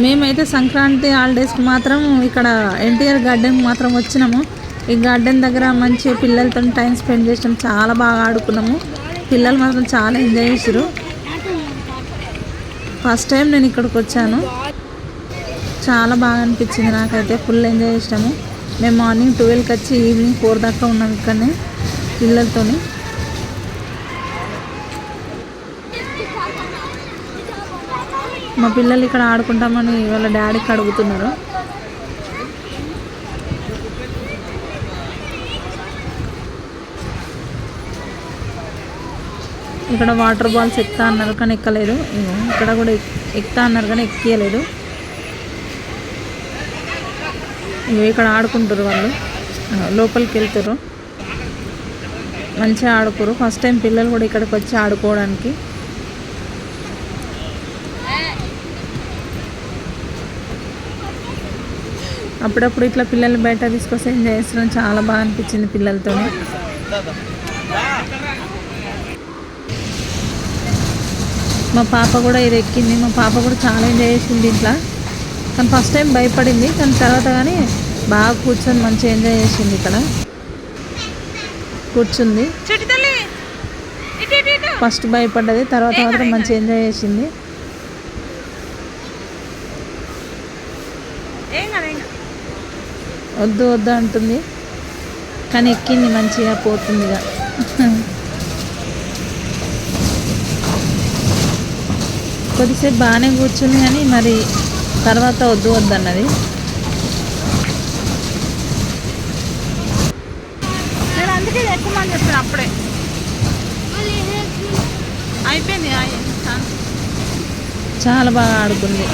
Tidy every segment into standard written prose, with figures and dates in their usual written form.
మేమైతే సంక్రాంతి హాలిడేస్కి మాత్రం ఇక్కడ ఎన్టీఆర్ గార్డెన్కి మాత్రం వచ్చినాము. ఈ గార్డెన్ దగ్గర మంచి పిల్లలతో టైం స్పెండ్ చేసాం, చాలా బాగా ఆడుకున్నాము. పిల్లలు మాత్రం చాలా ఎంజాయ్ చేసారు. ఫస్ట్ టైం నేను ఇక్కడికి వచ్చాను, చాలా బాగా అనిపించింది నాకైతే. ఫుల్ ఎంజాయ్ చేసాము. మేము మార్నింగ్ 12కి వచ్చి ఈవినింగ్ 4 దాకా ఉన్నాం ఇక్కడనే పిల్లలతోని. మా పిల్లలు ఇక్కడ ఆడుకుంటామని వాళ్ళ డాడీకి అడుగుతున్నారు. ఇక్కడ వాటర్ బాల్స్ ఎక్కుతా అన్నారు కానీ ఎక్కలేదు. ఇక్కడ కూడా ఎక్కుతా అన్నారు కానీ ఎక్కియలేదు. ఇక్కడ ఆడుకుంటారు వాళ్ళు, లోపలికి వెళ్తారు, మంచిగా ఆడుకోరు. ఫస్ట్ టైం పిల్లలు కూడా ఇక్కడికి వచ్చి ఆడుకోవడానికి. అప్పుడప్పుడు ఇట్లా పిల్లల్ని బయట తీసుకొస్తే ఎంజాయ్ చేస్తున్నాం, చాలా బాగా అనిపించింది పిల్లలతో. మా పాప కూడా ఇది ఎక్కింది. మా పాప కూడా చాలా ఎంజాయ్ చేసింది ఇంట్లో. కానీ ఫస్ట్ టైం భయపడింది, కానీ తర్వాత కానీ బాగా కూర్చొని మంచిగా ఎంజాయ్ చేసింది. ఇక్కడ కూర్చుంది. ఫస్ట్ భయపడ్డది, తర్వాత మాత్రం మంచిగా ఎంజాయ్ చేసింది. వద్దు వద్దు అంటుంది కానీ ఎక్కింది, మంచిగా పోతుందిగా. కొద్దిసేపు బాగానే కూర్చుంది కానీ మరి తర్వాత వద్దు వద్దు అన్నది. అందుకే ఎక్కుమని చెప్పాను అప్పుడే. అయిపోయింది, చాలా బాగా ఆడుకుంది.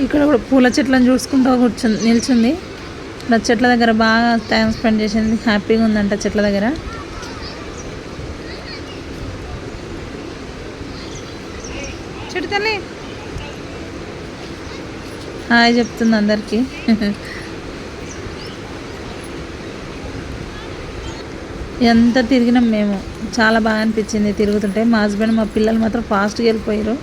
ఇక్కడ కూడా పూల చెట్లను చూసుకుంటూ నిల్చుంది. ఇక్కడ చెట్ల దగ్గర బాగా టైం స్పెండ్ చేసింది, హ్యాపీగా ఉందంట చెట్ల దగ్గర. చెట్టు తల్లి హాయ్ చెప్తుంది అందరికీ. ఎంత తిరిగినాం మేము, చాలా బాగా అనిపించింది తిరుగుతుంటే. మా హస్బెండ్ మా పిల్లలు మాత్రం ఫాస్ట్గా వెళ్ళిపోయారు.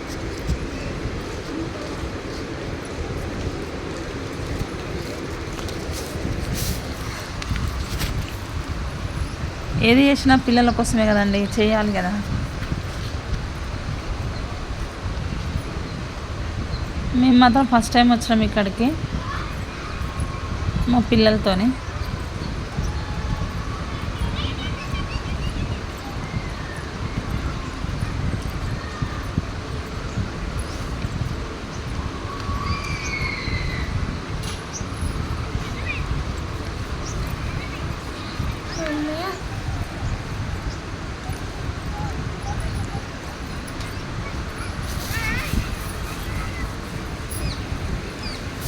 ఏది చేసినా పిల్లల కోసమే కదండి, చేయాలి కదా. మేము మాత్రం ఫస్ట్ టైం వచ్చినాం ఇక్కడికి మా పిల్లలతోని.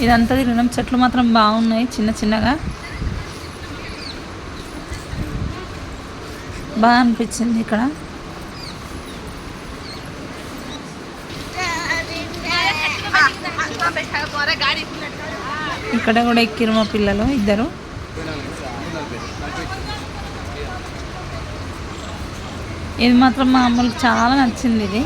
ఇదంతా తిరిగినాం. చెట్లు మాత్రం బాగున్నాయి, చిన్న చిన్నగా బాగా అనిపించింది ఇక్కడ. ఇక్కడ కూడా ఎక్కిరు మా పిల్లలు ఇద్దరు. ఇది మాత్రం మా అమ్మలకు చాలా నచ్చింది. ఇది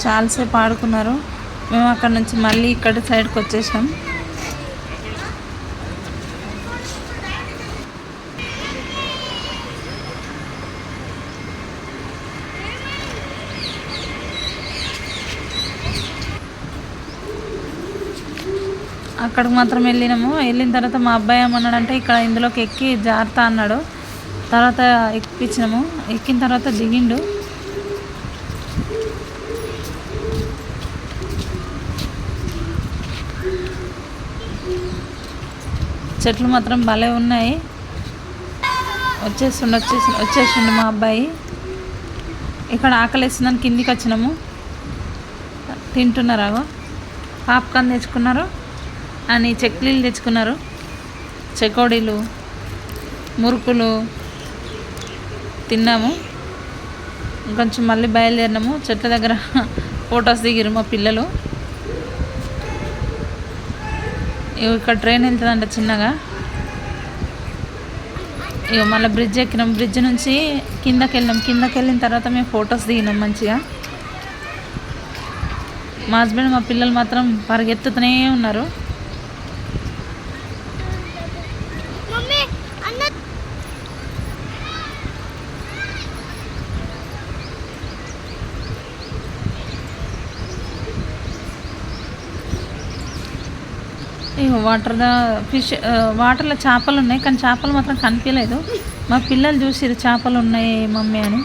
చాలాసేపు ఆడుకున్నారు. మేము అక్కడ నుంచి మళ్ళీ ఇక్కడ సైడ్కి వచ్చేసాం. అక్కడికి మాత్రం వెళ్ళినాము. వెళ్ళిన తర్వాత మా అబ్బాయి ఏమన్నాడంటే ఇక్కడ ఇందులోకి ఎక్కి జాగ్రత్త అన్నాడు. తర్వాత ఎక్కించినాము. ఎక్కిన తర్వాత దిగిండు. చెట్లు మాత్రం భలే ఉన్నాయి. వచ్చేసిండు మా అబ్బాయి. ఇక్కడ ఆకలిస్తుందని కిందికి వచ్చినాము. తింటున్నారు. పాప్కార్న్ తెచ్చుకున్నారు అని చెక్లీలు తెచ్చుకున్నారు, చెకోడీలు, మురుకులు తిన్నాము. కొంచెం మళ్ళీ బయలుదేరినాము. చెట్ల దగ్గర ఫొటోస్ దిగిరు మా పిల్లలు. ఇక్కడ ట్రైన్ వెళ్తుందంట చిన్నగా. ఇక మళ్ళీ బ్రిడ్జ్ ఎక్కినాం. బ్రిడ్జ్ నుంచి కిందకి వెళ్ళిన తర్వాత మేము ఫొటోస్ దిగినాం మంచిగా. మా హస్బెండ్ మా పిల్లలు మాత్రం పరిగెత్తుతూనే ఉన్నారు. వాటర్లో చేపలు ఉన్నాయి, కానీ చేపలు మాత్రం కనిపించలేదు. మా పిల్లలు చూసిరు చేపలు ఉన్నాయి మమ్మీ అని.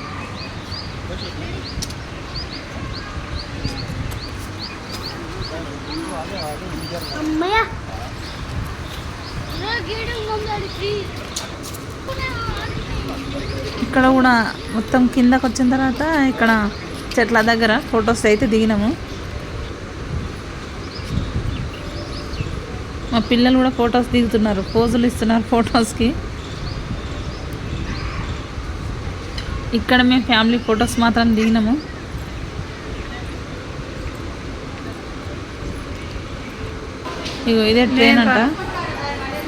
ఇక్కడ కూడా మొత్తం కిందకు వచ్చిన తర్వాత ఇక్కడ చెట్ల దగ్గర ఫొటోస్ అయితే దిగినాము. మా పిల్లలు కూడా ఫొటోస్ దిగుతున్నారు, పోజులు ఇస్తున్నారు ఫొటోస్కి. ఇక్కడ మేము ఫ్యామిలీ ఫొటోస్ మాత్రం దిగినాము. ఇగో ఇదే ట్రైన్ అంట,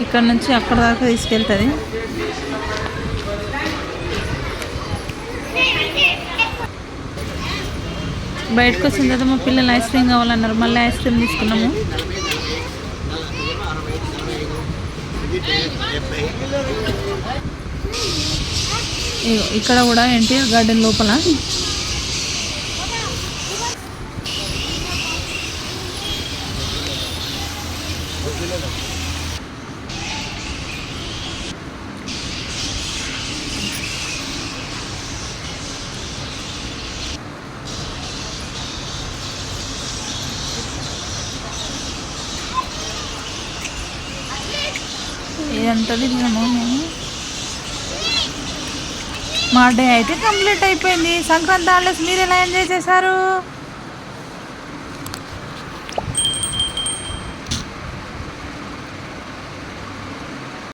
ఇక్కడ నుంచి అక్కడ దాకా తీసుకెళ్తుంది. బయటకు వచ్చిన తర్వాత మా పిల్లలు ఐస్ క్రీమ్ కావాలన్నారు, మళ్ళీ ఐస్ క్రీమ్ తీసుకున్నాము. ఇక్కడ కూడా ఎన్టీఆర్ గార్డెన్ లోపల ఇదంతా తిరిగాము మేము. మా డే అయితే కంప్లీట్ అయిపోయింది. సంక్రాంతి హాలిడేస్ మీరు ఎలా ఎంజాయ్ చేశారు?